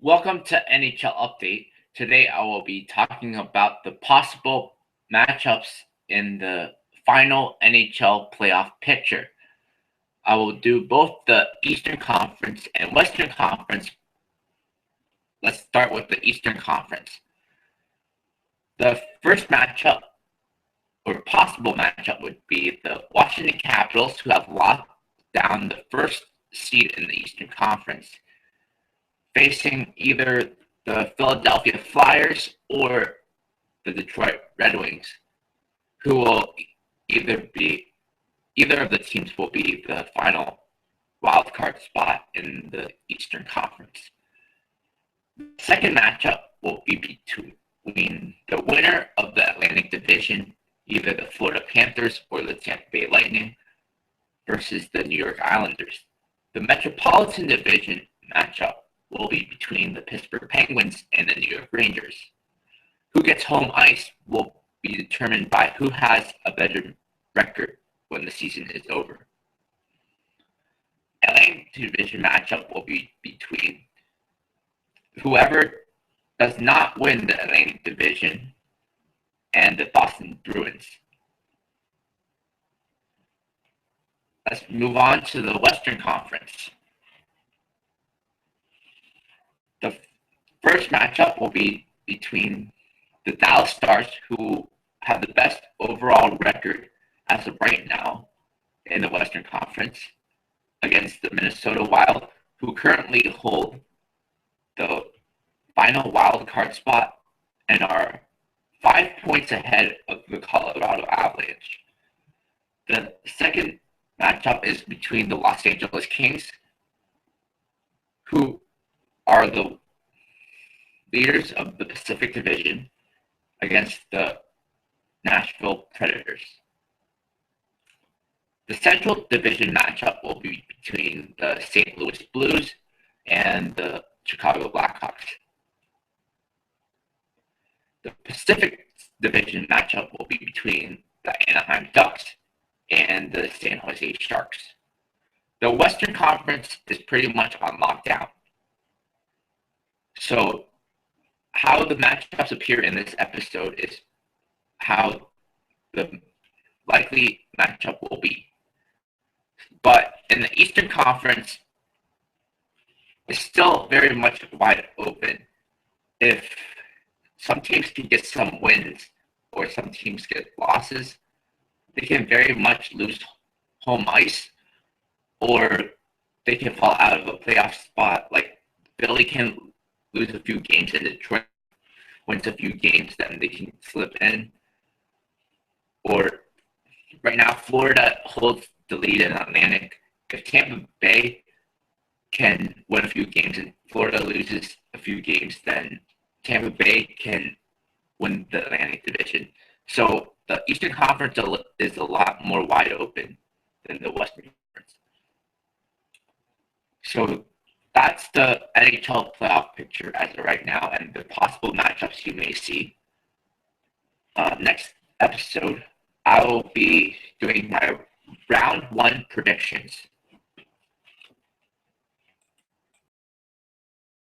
Welcome to NHL Update. Today I will be talking about the possible matchups in the final NHL playoff picture. I will do both the Eastern Conference and Western Conference. Let's start with the Eastern Conference. The first matchup or possible matchup would be the Washington Capitals, who have locked down the first seed in the Eastern Conference, facing either the Philadelphia Flyers or the Detroit Red Wings, who will either of the teams will be the final wild card spot in the Eastern Conference. The second matchup will be between the winner of the Atlantic Division, either the Florida Panthers or the Tampa Bay Lightning, versus the New York Islanders. The Metropolitan Division matchup will be between the Pittsburgh Penguins and the New York Rangers. Who gets home ice will be determined by who has a better record when the season is over. Atlantic Division matchup will be between whoever does not win the Atlantic Division and the Boston Bruins. Let's move on to the Western Conference. The first matchup will be between the Dallas Stars, who have the best overall record as of right now in the Western Conference, against the Minnesota Wild, who currently hold the final wild card spot and are 5 points ahead of the Colorado Avalanche. The second matchup is between the Los Angeles Kings, who are the leaders of the Pacific Division, against the Nashville Predators. The Central Division matchup will be between the St. Louis Blues and the Chicago Blackhawks. The Pacific Division matchup will be between the Anaheim Ducks and the San Jose Sharks. The Western Conference is pretty much on lockdown. So how the matchups appear in this episode is how the likely matchup will be. But in the Eastern Conference, it's still very much wide open. If some teams can get some wins or some teams get losses, they can very much lose home ice, or they can fall out of a playoff spot. Like Philly can lose a few games and Detroit wins a few games, then they can slip in. Or right now, Florida holds the lead in Atlantic. If Tampa Bay can win a few games and Florida loses a few games, then Tampa Bay can win the Atlantic Division. So the Eastern Conference is a lot more wide open than the Western Conference. So that's the NHL playoff picture as of right now and the possible matchups you may see. Next episode, I will be doing my round one predictions